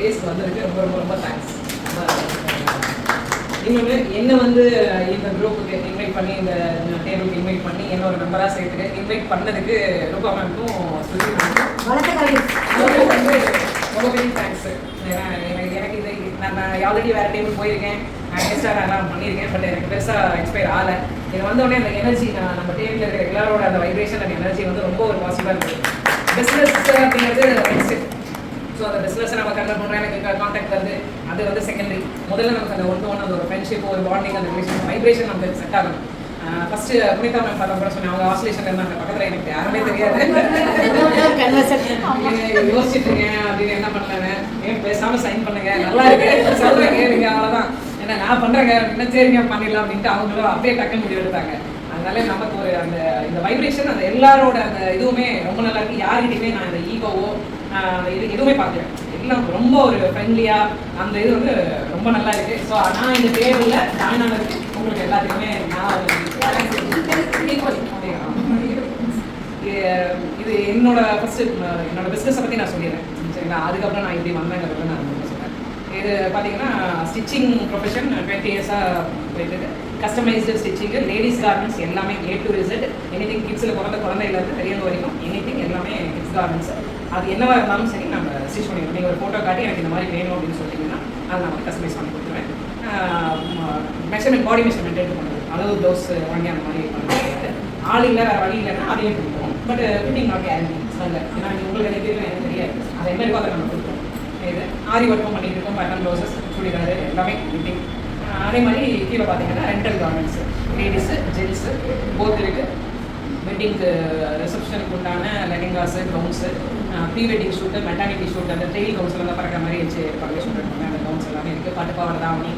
பிளேஸ்க்கு வந்ததுக்கு ரொம்ப ரொம்ப ரொம்ப தேங்க்ஸ். இன்னொன்று என்ன வந்து இந்த குரூப்புக்கு இன்வைட் பண்ணி இந்த டேபிளுக்கு இன்வைட் பண்ணி என்ன ஒரு மெம்பராக சேர்த்துட்டு இன்வைட் பண்ணதுக்கு ரூபா மேம்க்கும் வந்து ரொம்ப பெரிய தேங்க்ஸ். ஏன்னா எனக்கு இது நான் ஆல்ரெடி வேறு டேபிள் போயிருக்கேன், கெஸ்டாக நான் பண்ணியிருக்கேன். பட் எனக்கு பெருசாக எக்ஸ்பயர் ஆகலை. எனக்கு வந்தோடனே அந்த எனர்ஜி நம்ம டேபிளில் இருக்கிற எல்லாரோட அந்த வைப்ரேஷன் அண்ட் எனர்ஜி வந்து ரொம்ப ஒரு பாசிட்டிவாக இருக்குது. பிஸ்னஸ் அப்படிங்கிறது நெக்ஸ்ட்டு. ஸோ அந்த பிஸ்னஸை நம்ம கண்டக்ட் பண்ணுறோம், எனக்கு கான்டாக்ட் வருது, அது வந்து செகண்டரி. முதல்ல நமக்கு அந்த ஒன்று அந்த ஒரு ஃப்ரெண்ட்ஷிப், ஒரு பாண்டிங், அந்த ரிலேஷன் வைப்ரேஷன் நமக்கு செட் ஆகணும். ஃபர்ஸ்ட் புனிதா மேம் பார்த்தா கூட சொன்னேன், அவங்க ஆஸ்லேஷன் இருந்தாங்க பக்கத்தில், எனக்கு யாருமே தெரியாது. யோசிச்சுட்டு இருக்கேன் அப்படின்னு என்ன பண்ணாங்க, ஏன் பேசாமல் சைன் பண்ணுங்க, நல்லா இருக்கு சொல்கிறேங்க நீங்கள், அவ்வளோதான் என்ன நான் பண்ணுறேங்க அப்படின்னா சரிங்க பண்ணிடலாம் அப்படின்ட்டு அவங்களும் அப்படியே டக்குன்னு முடிவு எடுத்தாங்க. அதனால நமக்கு ஒரு அந்த இந்த வைப்ரேஷன் அந்த எல்லாரோட அந்த இதுவுமே ரொம்ப நல்லா இருக்கு. யார்கிட்டையுமே நான் அந்த ஈகோவோ இது எதுவுமே பார்க்கல, எல்லாம் ரொம்ப ஒரு ஃப்ரெண்ட்லியாக அந்த இது வந்து ரொம்ப நல்லா இருக்கு. ஸோ நான் இந்த டேபிளில் ஜாயின் ஆனதுக்கு உங்களுக்கு எல்லாத்துக்குமே நான் இது என்னோட ஃபர்ஸ்ட் என்னோட பிஸ்னஸை பற்றி நான் சொல்லிடுறேன் சரிங்களா. அதுக்கப்புறம் நான் இப்படி வந்தேங்கிறத நான் சொல்கிறேன். இது பார்த்தீங்கன்னா ஸ்டிச்சிங் ப்ரொஃபஷன் 20 இயர்ஸாக போயிட்டு, கஸ்டமைஸ்டு ஸ்டிச்சிங்கு, லேடிஸ் கார்மெண்ட்ஸ் எல்லாமே A to Z, எனிதிங் கிட்ஸில் குழந்தையிலேருந்து பெரியவங்க வரைக்கும் எனிதிங் எல்லாமே கிட்ஸ் கார்மெண்ட்ஸ். அது என்னவா இருந்தாலும் சரி நம்ம ஸ்டிச் பண்ணிடுவோம். நீங்கள் ஒரு ஃபோட்டோ காட்டி எனக்கு இந்த மாதிரி வேணும் அப்படின்னு சொல்லிட்டீங்கன்னா அதை நான் கஸ்டமைஸ் பண்ணி கொடுத்துருவேன். மெஷர்மெண்ட், பாடி மெஷர்மெண்ட் எடுத்து பண்ணுறது, அளவு ப்ளவுஸ் வாங்கி அந்த மாதிரி பண்ணுறது. ஆள் இல்லை வேறு வழி இல்லைன்னா அதையும் கொடுப்போம். பட் ஃபிட்டிங் நாட் கேரண்டி இல்லை, ஏன்னா உங்களுக்கு எனக்கு தெரியாது, அதை என்ன இருக்கோ அதை நம்ம கொடுப்போம். இது ஆரி ஒர்க்கும் பண்ணிட்டு இருக்கோம், பேட்டர்ன் ப்ளவுசஸ், சுடிதாரு எல்லாமே ஃபிட்டிங். அதே மாதிரி கீழே பார்த்தீங்கன்னா rental garments, ladies gents both இருக்குது. வெட்டிங்க்கு ரிசப்ஷனுக்கு உண்டான lehengas, gowns, pre wedding shoot, maternity shoot, அந்த ட்ரெயில் கவுன்ஸில் தான் பறக்கிற மாதிரி வச்சு பறக்க ஷூட் எடுப்பாங்க. அந்த கவுன்ஸ் எல்லாமே இருக்குது. பட்டுப்பாவடை தாவணி,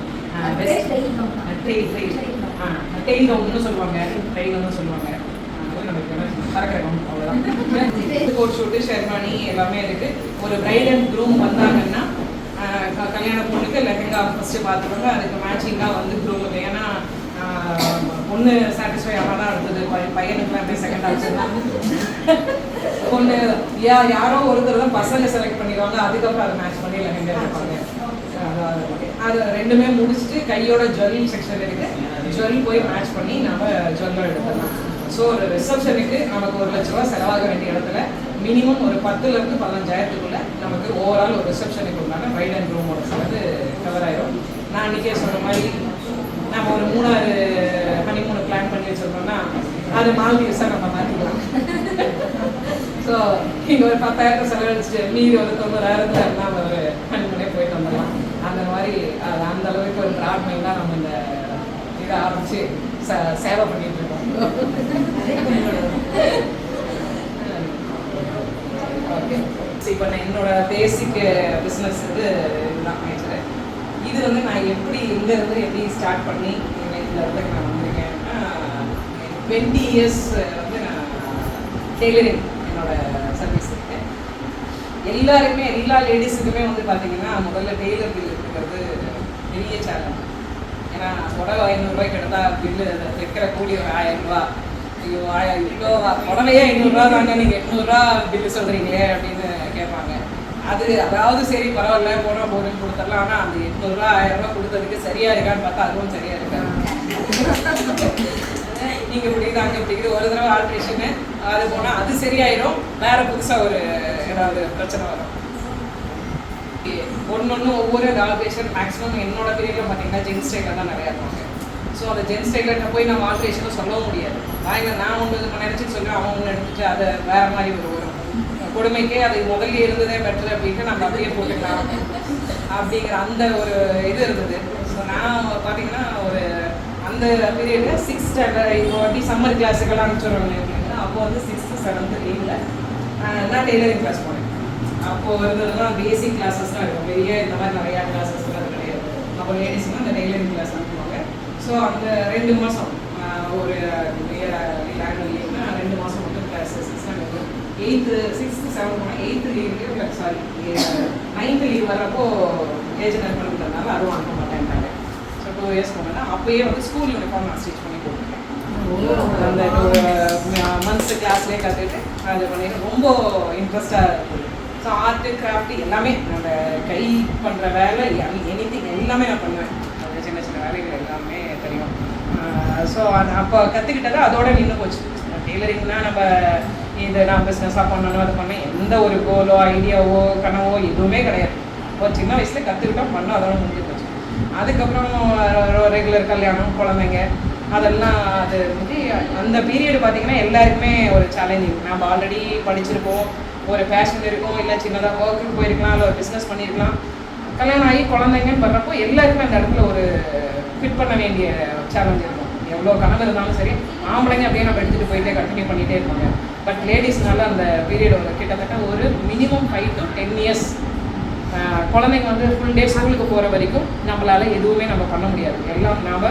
டெயில் கவுன்னு சொல்லுவாங்க, ட்ரெயில்னு சொல்லுவாங்க, பறக்கிற கவுன், அவ்வளோதான். கோட் ஷூட்டு, ஷெர்வானி எல்லாமே இருக்குது. ஒரு பிரைட் அண்ட் க்ரூம் வந்தாங்கன்னா கல்யாண பொண்ணுக்கு லெஹெங்கா ஃபஸ்ட்டு பார்த்துக்கோங்க, அதுக்கு மேட்சிங்காக வந்து க்ரூமுக்கு. ஏன்னா பொண்ணு சாட்டிஸ்ஃபை ஆனால் தான் அடுத்தது பையனுக்குலாம் அப்படியே செகண்ட் ஆச்சுன்னா பொண்ணு யாரோ ஒருத்தர் தான் பசங்க செலக்ட் பண்ணிடுவாங்க, அதுக்கப்புறம் அதை மேட்ச் பண்ணி லெஹெங்கா எடுப்பாங்க. அது ரெண்டுமே முடிச்சுட்டு கையோட ஜுவல் செக்ஷன் இருக்குது, ஜுவல் போய் மேட்ச் பண்ணி நம்ம ஜுவல்லாம் எடுத்துடலாம். ஸோ ஒரு ரிசப்ஷனுக்கு நமக்கு 1 லட்ச ரூபா செலவாக வேண்டிய இடத்துல மினிமம் ஒரு 10,000 to 15,000 நமக்கு ஓவரால் ஒரு ரிசப்ஷனுக்கு உண்டான பிரைட் அண்ட் க்ரூமோட செலவு கவர் ஆயிடும். நான் அன்றைக்கே சொன்ன மாதிரி நம்ம ஒரு 3-6 ஹனிமூன் பிளான் பண்ணி வச்சுருக்கோம்னா அது மால்தீவ்ஸாக நம்ம மாற்றிக்கலாம். ஸோ இங்கே ஒரு 10,000 செலவழிச்சுட்டு மீதி ஒரு 90,000 நம்ம ஒரு ஹனிமூனே போயிட்டு வந்துடலாம். அந்த மாதிரி அந்த அளவுக்கு ஒரு ப்ராட் மைண்டாக நம்ம இந்த இதை ஆரம்பித்து சேவை பண்ணிட்டு இருக்கோம். ஓகே, இப்போ நான் என்னோட பேசிக் பிஸ்னஸ் வந்து இதுதான் மேஜர். இது வந்து நான் எப்படி இங்கேருந்து எப்படி ஸ்டார்ட் பண்ணி இந்த இடத்துக்கு நான் வந்திருக்கேன்னா 20 years வந்து நான் டெய்லரிங் என்னோட சர்வீஸ் இருக்கேன். எல்லாருக்குமே எல்லா லேடிஸுக்குமே வந்து பார்த்தீங்கன்னா முதல்ல டெய்லர் பில் இருக்கிறது பெரிய சேலஞ்ச். ஏன்னா புடவை 500 ரூபாய்க்கு எடுத்தால் பில்லு வைக்கிற கூலி ஒரு 1000 ரூபா. ஐயோ 1000 கிலோ புடவையே 500 ரூபா தாங்க, நீங்கள் 800 ரூபா பில்லு சொல்கிறீங்களே அப்படின்னு கேட்பாங்க. அதாவது சரி பரவாயில்ல போனால் போதுன்னு கொடுத்துடலாம். ஆனால் அந்த 800 ரூபா 1000 ரூபா கொடுத்ததுக்கு சரியா இருக்கான்னு பார்த்தா அதுவும் சரியா இருக்காது. நீங்கள் பிடிக்குது அங்கே பிடிக்குது, ஒரு தடவை ஆல்ட்ரேஷனு அது போனால் அது சரியாயிடும், வேற புதுசாக ஒரு ஏதாவது பிரச்சனை வரும். ஒன்று ஒவ்வொரு ஆல்ட்ரேஷன் மேக்ஸிமம் என்னோட பீரியடில் பார்த்தீங்கன்னா ஜென்ஸ் ஸ்டைலில் தான் நிறையா இருப்பாங்க. ஸோ அந்த ஜென்ஸ் ஸ்டைலில் போய் நம்ம ஆல்ட்ரேஷனும் சொல்லவும் முடியாது. நான் ஒன்று நினச்சி சொல்லுவேன், அவன் ஒன்று எடுத்துட்டு அதை வேறு மாதிரி ஒரு கொடுமைக்கே அது முதல்ல இருந்ததே பெட்டர் அப்படின்ட்டு நம்ம அப்படியே போட்டுக்கலாம் அப்படிங்கிற அந்த ஒரு இது இருந்தது. ஸோ நான் பார்த்தீங்கன்னா ஒரு அந்த பீரியடில் 6th standard இப்போ அப்படி சம்மர் கிளாஸுக்கெல்லாம் அனுப்பிச்சுடுவாங்க அப்படின்னா அப்போ வந்து 6th 7th லீவில் நான் டெய்லரிங் கிளாஸ் போனேன். அப்போது இருந்ததுலாம் பேசிக் கிளாஸஸ் தான் இருக்கும், பெரிய இந்த மாதிரி நிறையா கிளாஸஸ்லாம் அது கிடையாது. அப்போ லேடிஸ்லாம் அந்த டெய்லரிங் கிளாஸ் அனுப்புவாங்க. ஸோ அந்த 2 மாதம் ஒரு ஆனுவல் லீவ்னா 2 மாதம் மட்டும் classes 8th 6th 7th 8th லீவ்லேயே சாரி 9th லீவ் வர்றப்போ ஏஜ் நெருங்கினால அதுவும் அனுப்ப மாட்டேன்ட்டாங்க. ஸோ 2 years போனேன்னா அப்போயே வந்து ஸ்கூல் யூனிஃபார்ம் நான் ஸ்டிச் பண்ணி போட்டுருக்கேன். அந்த ஒரு மந்த்ஸ் கிளாஸ்லேயே கற்றுட்டு அது பண்ணிட்டு ரொம்ப இன்ட்ரெஸ்டாக இருக்குது. ஸோ ஆர்ட்டு கிராஃப்ட் எல்லாமே நம்ம கை பண்ணுற வேலை எனிதிங் எல்லாமே நான் பண்ணுவேன். அது சின்ன சின்ன வேலைகள் எல்லாமே தெரியும். ஸோ அப்போ கற்றுக்கிட்டது அதோட நின்று போச்சு. டெய்லரிங்னா நம்ம இது நான் பிஸ்னஸாக பண்ணணும் அது பண்ணேன் எந்த ஒரு கோலோ ஐடியாவோ கனவோ எதுவுமே கிடையாது. ஒரு சின்ன வயசில் கற்றுக்கிட்டோம் பண்ணோம் அதோட முடிஞ்சு போச்சு. அதுக்கப்புறம் ரெகுலர் கல்யாணம் குழந்தைங்க அதெல்லாம் அது வந்து அந்த பீரியடு பார்த்திங்கன்னா எல்லாருக்குமே ஒரு சேலஞ்சிங். நம்ம ஆல்ரெடி படிச்சிருப்போம், ஒரு பேஷன் இருக்கும், இல்லை சின்னதாக ஒர்க்குக்கு போயிருக்கலாம், இல்லை ஒரு பிஸ்னஸ் பண்ணியிருக்கலாம். கல்யாணம் ஆகி குழந்தைங்கன்னு வர்றப்போ எல்லாருக்குமே அந்த இடத்துல ஒரு ஃபிட் பண்ண வேண்டிய சேலஞ்ச் இருக்கும். எவ்வளோ கனவு இருந்தாலும் சரி ஆம்பளைங்க அப்படியே நம்ம எடுத்துகிட்டு போயிட்டே கண்டினியூ பண்ணிகிட்டே இருப்பாங்க. பட் லேடிஸ்னால அந்த பீரியட் ஒரு கிட்டத்தட்ட ஒரு மினிமம் 5 to 10 years குழந்தைங்க வந்து ஃபுல் டே ஸ்கூலுக்கு போகிற வரைக்கும் நம்மளால் எதுவுமே நம்ம பண்ண முடியாது. எல்லாம் நாம்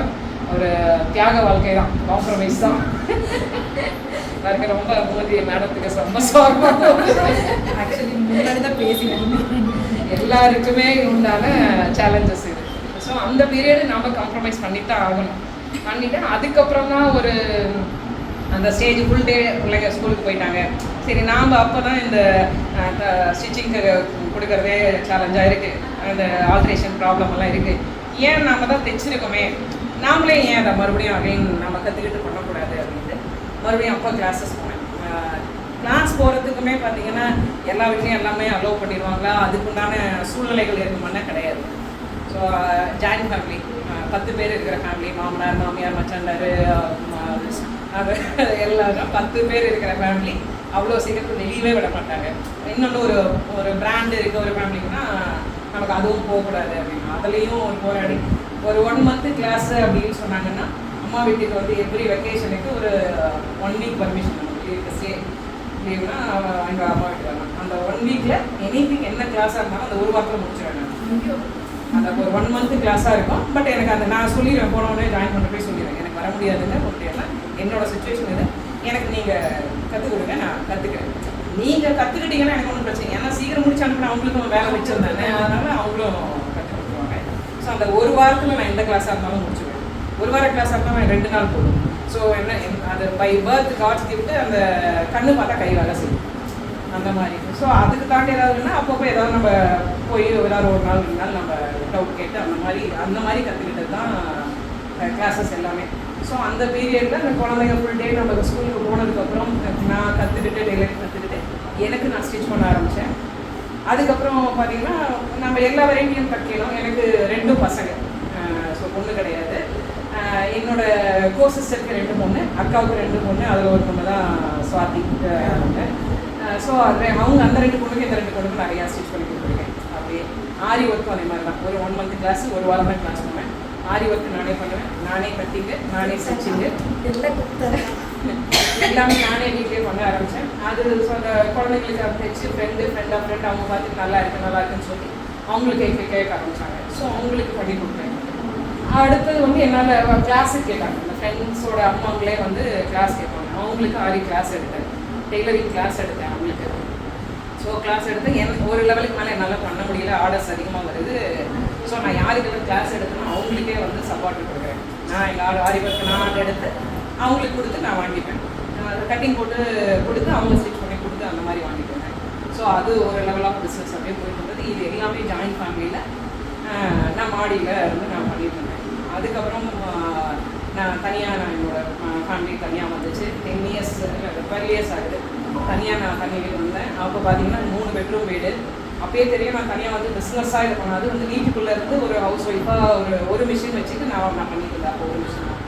ஒரு தியாக வாழ்க்கை தான், காம்ப்ரமைஸ் தான். எனக்கு ரொம்ப மூதி மேடத்துக்கு ரொம்ப சார்பாக ஆக்சுவலி முன்னாடி தான் பேசினேன். எல்லாருக்குமே உண்டான சேலஞ்சஸ் இது. ஸோ அந்த பீரியடு நாம் காம்ப்ரமைஸ் பண்ணிட்டு தான் ஆகணும். பண்ணிவிட்டு அதுக்கப்புறம் தான் ஒரு அந்த ஸ்டேஜ் ஃபுல் டே பிள்ளைங்க ஸ்கூலுக்கு போயிட்டாங்க. சரி நாம் அப்போ தான் இந்த ஸ்டிச்சிங்க்கு கொடுக்குறதே சேலஞ்சாக இருக்குது. அந்த ஆல்ட்ரேஷன் ப்ராப்ளம் எல்லாம் இருக்குது. ஏன் நாம் தான் தைச்சிருக்கோமே நாமளே ஏன் அதை மறுபடியும் அகைன் நம்ம கற்றுக்கிட்டு பண்ணக்கூடாது அப்படின்ட்டு மறுபடியும் அப்போ கிளாஸஸ் போனேன். கிளாஸ் போகிறதுக்குமே பார்த்திங்கன்னா எல்லா வீட்லேயும் எல்லாமே அலோவ் பண்ணிடுவாங்களா, அதுக்குண்டான சூழ்நிலைகள் இருக்குமானா கிடையாது. ஸோ ஜாயின்ட் ஃபேமிலி 10 பேர் இருக்கிற ஃபேமிலி, மாமனார் மாமியார் மச்சாண்டார் அது எல்லாரும் 10 பேர் இருக்கிற ஃபேமிலி அவ்வளோ சீக்கிரத்தில் வெளியவே விட மாட்டாங்க. இன்னொன்று ஒரு பிராண்டு இருக்க ஒரு ஃபேமிலிக்குன்னா நமக்கு அதுவும் போகக்கூடாது அப்படின்னு அதுலேயும் ஒரு போராடி ஒரு 1 month கிளாஸு அப்படின்னு சொன்னாங்கன்னா அம்மா வீட்டுக்கு வந்து எவ்ரி வெக்கேஷனுக்கு ஒரு 1 week பர்மிஷன் நமக்கு ஸ்டே லீவ்னா எங்கள் அம்மா வீட்டுக்கு வரலாம். அந்த 1 weekல எனிதிங் என்ன கிளாஸாக இருந்தாலும் அந்த ஒரு வாரத்தில் முடிச்சிடுவேன். அந்த ஒரு 1 month கிளாஸாக இருக்கும். பட் எனக்கு அந்த நான் சொல்லிடுவேன், போனோடனே ஜாயின் பண்ண போய் சொல்லிடுவேன் எனக்கு வர முடியாதுங்க முடியல, என்னோட சுச்சுவேஷன் இது, எனக்கு நீங்கள் கற்றுக் கொடுங்க, நான் கற்றுக்கிறேன். நீங்கள் கற்றுக்கிட்டீங்கன்னா எனக்கு ஒன்றும் பிரச்சனை, ஏன்னா சீக்கிரம் முடிச்சு அனுப்பினா அவங்களுக்கும் வேலை வச்சுருந்தானே, அதனால் அவங்களும் கற்றுக் கொடுத்துருவாங்க. ஸோ அந்த ஒரு வாரத்தில் நான் எந்த கிளாஸாக இருந்தாலும் முடிச்சுடுவேன். ஒரு வார கிளாஸாக இருந்தால் நான் 2 நாள் போதும். ஸோ என்ன அது பை பர்த் காட்ஸ் கிஃப்ட்டு அந்த கண்ணு பார்த்தா கை வேலை செய்யும் அந்த மாதிரி. ஸோ அதுக்கு தாண்டி ஏதாவதுன்னா அப்பப்போ ஏதாவது நம்ம போய் ஏதாவது ஒரு நாள் 2 நாள் நம்ம டவுட் கேட்டு அந்த மாதிரி கற்றுக்கிட்டது தான் கிளாஸஸ் எல்லாமே. ஸோ அந்த பீரியடில் அந்த குழந்தைங்க ஃபுல் டே நம்ம ஸ்கூலுக்கு போனதுக்கப்புறம் நான் கற்றுக்கிட்டு டெய்லரிங் கற்றுக்கிட்டு எனக்கு நான் ஸ்டிச் பண்ண ஆரம்பித்தேன். அதுக்கப்புறம் பார்த்திங்கன்னா நம்ம எல்லா வெரைட்டியும் தைக்கணும். எனக்கு 2 பசங்க, ஸோ பொண்ணு கிடையாது. என்னோடய கோ சிஸ்டருக்கு 2 பொண்ணு, அக்காவுக்கு 2 பொண்ணு, அதில் ஒரு பொண்ணு தான் சுவாதி அவங்க. ஸோ அது அவங்க அந்த 2 பொண்ணுக்கு இந்த 2 பொண்ணுக்கு நிறையா ஸ்டிச் பண்ணி கொடுத்துருக்கேன். அப்படியே ஆரி ஒர்க்கும் அதே மாதிரி தான். ஒரு 1 month கிளாஸ், ஒரு வாரம் தான் கிளாஸ் பண்ணுவேன். ஆரி ஒர்க்கு நானே பண்ணுவேன், நானே கட்டிங்கு, நானே ஸ்டிச்சிங்கு எல்லாமே நானே வீட்லேயே பண்ண ஆரம்பித்தேன். அது அந்த குழந்தைங்களுக்கு அதை தைச்சு ஃப்ரெண்ட் அவங்க பார்த்துட்டு நல்லா இருக்குன்னு சொல்லி அவங்களுக்கு கேட்க ஆரம்பித்தாங்க. ஸோ அவங்களுக்கு பண்ணி கொடுத்தேன். அடுத்தது வந்து என்னால் கிளாஸுக்கு கேட்டாங்க, அந்த ஃப்ரெண்ட்ஸோட அம்மாங்களே வந்து கிளாஸ் கேட்பாங்க. அவங்களுக்கு ஆரி கிளாஸ் எடுத்தேன், டெய்லரிங் கிளாஸ் எடுத்தேன் அவங்களுக்கு. ஸோ கிளாஸ் எடுத்து ஒரு லெவலுக்கு மேலே என்னால் பண்ண முடியல, ஆர்டர்ஸ் அதிகமாக வருது. ஸோ நான் யாருக்கெல்லாம் கிளாஸ் எடுத்தேனோ அவங்களுக்கே வந்து சப்போர்ட் கொடுக்குறேன். நான் எங்கள் ஆரி ஒர்க்கு நான் எடுத்து அவங்களுக்கு கொடுத்து நான் வாங்கிப்பேன். கட்டிங் போட்டு கொடுத்து அவங்க ஸ்டிச் பண்ணி கொடுத்து அந்த மாதிரி வாங்கிட்டு வந்தேன். ஸோ அது ஒரு லெவல் ஆஃப் பிஸ்னஸ் அப்படியே போயிட்டு இருந்தது. இது எல்லாமே ஜாயின்ட் ஃபேமிலியில் நான் மாடியில் இருந்து நான் பண்ணிட்டு இருந்தேன். அதுக்கப்புறம் நான் என்னோட ஃபேமிலி தனியாக வந்துச்சு. 10 years 12 years ஆகுது தனியாக நான் தனி வீடு வந்தேன். அப்போ பார்த்தீங்கன்னா 3 bedroom வீடு. அப்பயே தெரியும் நான் தனியாக வந்து பிஸ்னஸாக இது பண்ணாது வந்து வீட்டுக்குள்ளே இருந்து ஒரு ஹவுஸ் ஒய்ஃபாக ஒரு மிஷின் வச்சுட்டு நான் பண்ணிட்டு இருந்தேன். அப்போ ஒரு மிஷின் தான்.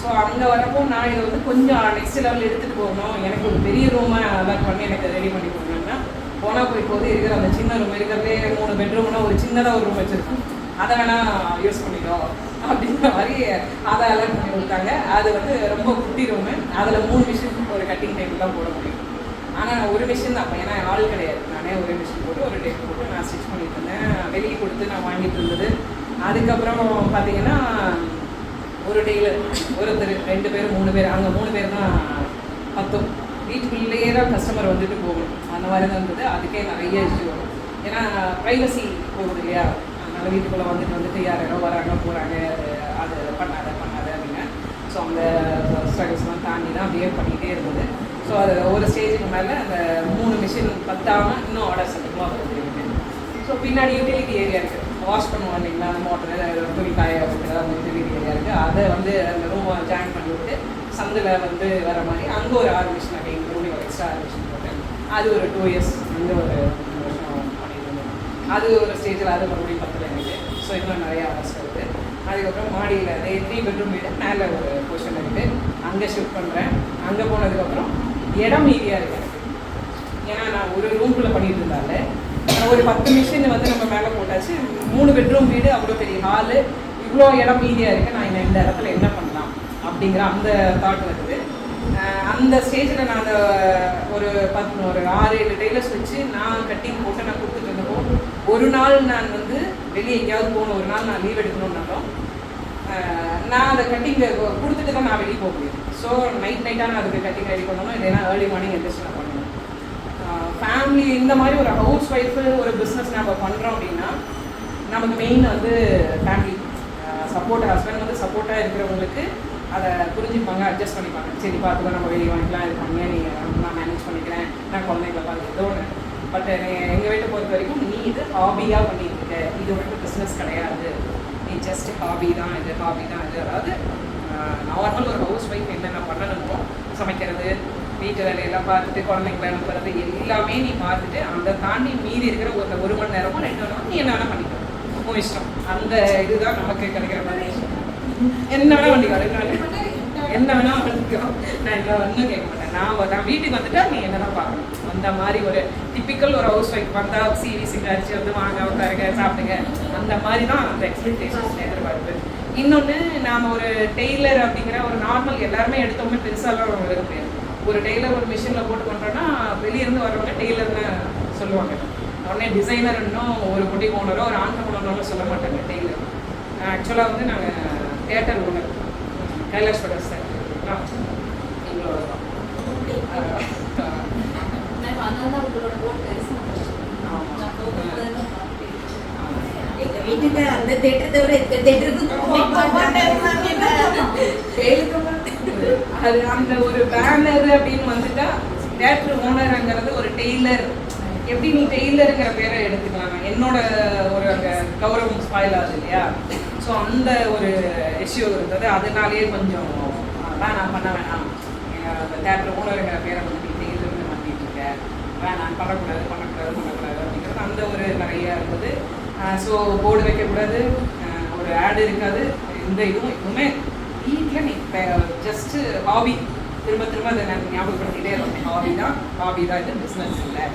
ஸோ அங்கே வரப்போ நான் இதை வந்து கொஞ்சம் நெக்ஸ்ட் லெவலில் எடுத்துகிட்டு போகணும், எனக்கு ஒரு பெரிய ரூமாக அலாட் பண்ணி எனக்கு ரெடி பண்ணி கொடுங்கன்னா போனால் போது இருக்கிற அந்த சின்ன ரூம் இருக்கிறதே 3 bedroomனா ஒரு சின்னதாக ஒரு ரூம் வச்சுருக்கோம், அதை வேணால் யூஸ் பண்ணிட்டோம் அப்படின்ற மாதிரி அதை அலாட் பண்ணி கொடுத்தாங்க. அது வந்து ரொம்ப குட்டி ரூமு, அதில் 3 மிஷின் ஒரு கட்டிங் டேபிள் தான் போட முடியும். ஆனால் ஒரு மிஷின் தான், ஏன்னா ஆள் கிடையாது, நானே ஒரே மிஷின் போட்டு ஒரு டேபிள் போட்டு நான் ஸ்டிச் பண்ணிட்டு இருந்தேன். வெளியே கொடுத்து நான் வாங்கிட்டு இருந்தது. அதுக்கப்புறம் பார்த்தீங்கன்னா ஒரு டெய்லர் ஒருத்தர் 2 பேர் 3 பேர், அங்கே 3 பேர் தான் 10 வீட்டுக்குள்ளேயே தான் கஸ்டமர் வந்துட்டு போகணும். அந்த மாதிரி தான் இருந்தது. அதுக்கே நிறைய இஷ்யூ வரும், ஏன்னா ப்ரைவசி போகுது இல்லையா. அதனால் வீட்டுக்குள்ளே வந்துட்டு யாரோ வராங்க போகிறாங்க, அது பண்ணாத அப்படிங்க. ஸோ அந்த ஸ்ட்ரகிள்ஸ்லாம் தாண்டி தான் அப்படியே பண்ணிகிட்டே இருந்தது. ஸோ ஸோ அது ஒரு ஸ்டேஜுக்கு மேலே அந்த 3 மிஷின் பத்தாமல் இன்னும் ஆர்டர்ஸ் அதிகமாக வருது எனக்கு. ஸோ பின்னாடி யூட்டிலிட்டி ஏரியா இருக்குது, வாஷ் பண்ணுவோம் இல்லைங்களா, மோட்டரு துணி காய வைக்கிறது அந்த யூட்டிலிட்டி ஏரியா இருக்குது. அதை வந்து அந்த ரூமை ஜாயின் பண்ணி விட்டு சந்தில் வந்து வர மாதிரி அங்கே ஒரு 6 மிஷின் அப்படிங்க மறுபடியும் ஒரு எக்ஸ்ட்ரா 6 மிஷின் போட்டேன். அது ஒரு 2 இயர்ஸ் அங்கே ஒரு 2 வருஷம் பண்ணிட்டு இருந்தேன். அது ஒரு ஸ்டேஜில் அது மறுபடியும் பத்தல எனக்கு. ஸோ இன்னும் நிறையா ஆர்டர்ஸ் வருது. அதுக்கப்புறம் மாடியில் 3 பெட்ரூம் வீடு மேலே ஒரு பொசிஷன் இருக்குது, அங்கே ஷிஃப்ட் பண்ணுறேன். அங்கே போனதுக்கப்புறம் இடம் மீதியாக இருக்கு எனக்கு. ஏன்னா நான் ஒரு ரூம்குள்ளே பண்ணிட்டு இருந்தால ஒரு 10 மிஷின் வந்து நம்ம மேலே போட்டாச்சு. 3 பெட்ரூம் வீடு, அவ்வளோ பெரிய ஹாலு, இவ்வளோ இடம் மீதியாக இருக்குது. நான் இந்த இடத்துல என்ன பண்ணலாம் அப்படிங்கிற அந்த தாட் வருது. அந்த ஸ்டேஜில் நான் அந்த ஒரு 6-7 டெய்லர்ஸ் வச்சு நான் கட்டிங் போட்டு நான் கொடுத்துட்டு இருந்தப்போ ஒரு நாள் நான் வந்து வெளியே எங்கேயாவது போகணும், ஒரு நாள் நான் லீவ் எடுக்கணும்னாலும் நான் அதை கட்டிங் கொடுத்துட்டு தான் நான் வெளியே போக முடியும். ஸோ நைட்டாக நான் அதுக்கு கட்டிங் ரெடி பண்ணணும், இல்லைன்னா ஏர்லி மார்னிங் எந்திரிச்சு நான் பண்ணணும். ஃபேமிலி இந்த மாதிரி ஒரு ஹவுஸ் ஒய்ஃபு ஒரு பிஸ்னஸ் நம்ம பண்ணுறோம் அப்படின்னா நமக்கு மெயின் வந்து ஃபேமிலி சப்போர்ட். ஹஸ்பண்ட் வந்து சப்போர்ட்டாக இருக்கிறவங்களுக்கு அதை புரிஞ்சுப்பாங்க, அட்ஜஸ்ட் பண்ணிப்பாங்க. சரி பார்த்துக்கோ, நம்ம வெளியே வாங்கிக்கலாம், இது பண்ணி நான் மேனேஜ் பண்ணிக்கிறேன், நான் குழந்தைங்களை பார்த்து ஏதோ ஒன்று. பட் எங்கள் வீட்டை பொறுத்த வரைக்கும் நீ இது ஹாபியாக பண்ணிட்டு இருக்க, இது வந்து பிஸ்னஸ் கிடையாது, நீ ஜஸ்ட் ஹாபி தான் இது, ஹாபி தான் இது. அதாவது நார்மல் ஒரு ஹவுஸ் ஒய்ஃப் என்னென்ன பண்ணணுமோ சமைக்கிறது, வீட்டு வேலையெல்லாம் பார்த்துட்டு குழந்தைங்களை அனுப்புறது எல்லாமே நீ பார்த்துட்டு அதை தாண்டி மீதி இருக்கிற ஒரு மணி நேரமோ 2 மணி நேரம் நீ என்ன வேணால் பண்ணிக்கோ, உன் இஷ்டம். அந்த இதுதான் நமக்கு கிடைக்கிற மாதிரி. என்ன வேணா பண்ணிக்கோ, என்ன வேணா பண்ணிக்கோ, நான் என்ன ஒன்றும் கேட்க மாட்டேன். நான் வீட்டுக்கு வந்துட்டா நீ என்னதான் பார்க்கணும். அந்த மாதிரி ஒரு டிப்பிக்கல் ஒரு ஹவுஸ் ஒய்ஃப் வந்தால் சீரியஸுங்க அரிசி வந்து வாங்க உட்காருங்க சாப்பிடுங்க, அந்த மாதிரி தான் அந்த எக்ஸ்பெக்டேஷன்ஸ் எதிர்பார்ப்பு. இன்னொன்று நாம் ஒரு டெய்லர் அப்படிங்கிற ஒரு நார்மல் எல்லாருமே எடுத்தோம்னா பெருசாலாம் இருக்க முடியாது. ஒரு டெய்லர் ஒரு மிஷினில் போட்டு பண்ணுறோன்னா வெளியிருந்து வரவங்க டெய்லர்னு சொல்லுவாங்க. உடனே டிசைனர் இன்னும் ஒரு குட்டி ஓனரோ ஒரு ஆண்ட ஓனரோ சொல்ல மாட்டாங்க டெய்லர். ஆக்சுவலாக வந்து நாங்கள் தியேட்டர் ஓனர் கைலாஷ் படர் சார் எங்களோட தான். வீட்டுக்கு அந்த தேட்டரை தவிர இந்த தேட்டருக்கு அது அந்த ஒரு பேனர் அப்படின்னு வந்துட்டா தியேட்டர் ஓனருங்கிறது ஒரு டெய்லர். எப்படி நீ டெய்லருங்கிற பேரை எடுத்துக்கலாம், என்னோட ஒரு அங்கே கௌரவம் ஸ்பாயில் ஆகுது இல்லையா. ஸோ அந்த ஒரு இஷ்யூ இருந்தது. அதனாலேயே கொஞ்சம் வேணாம் பண்ண வேணாம், அந்த தேட்டர் ஓனருங்கிற பேரை வந்து நீ டெய்லர்னு மாற்றிட்டு இருக்க, வேணாம் பண்ணக்கூடாது அப்படிங்கிறது அந்த ஒரு நிறைய இருந்தது. ஸோ போர்டு வைக்கக்கூடாது, ஒரு ஆடு இருக்காது, இந்த இதுவும் எதுவுமே வீட்டில் நீ ஜஸ்ட்டு ஹாபி திரும்ப திரும்ப அதை நான் ஞாபகப்படுத்திகிட்டே இருந்தேன். ஹாபி தான் இது, பிஸ்னஸ் இல்லை.